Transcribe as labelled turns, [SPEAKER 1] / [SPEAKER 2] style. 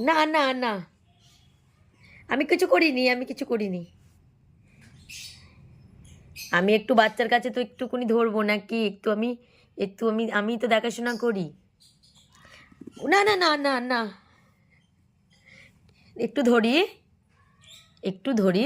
[SPEAKER 1] না না না, আমি কিছু করিনি, আমি কিছু করিনি। আমি একটু বাচ্চার কাছে তো একটুকুনি ধরবো নাকি? আমি তো দেখাশোনা করি। না না না না না, একটু ধরি, একটু ধরি।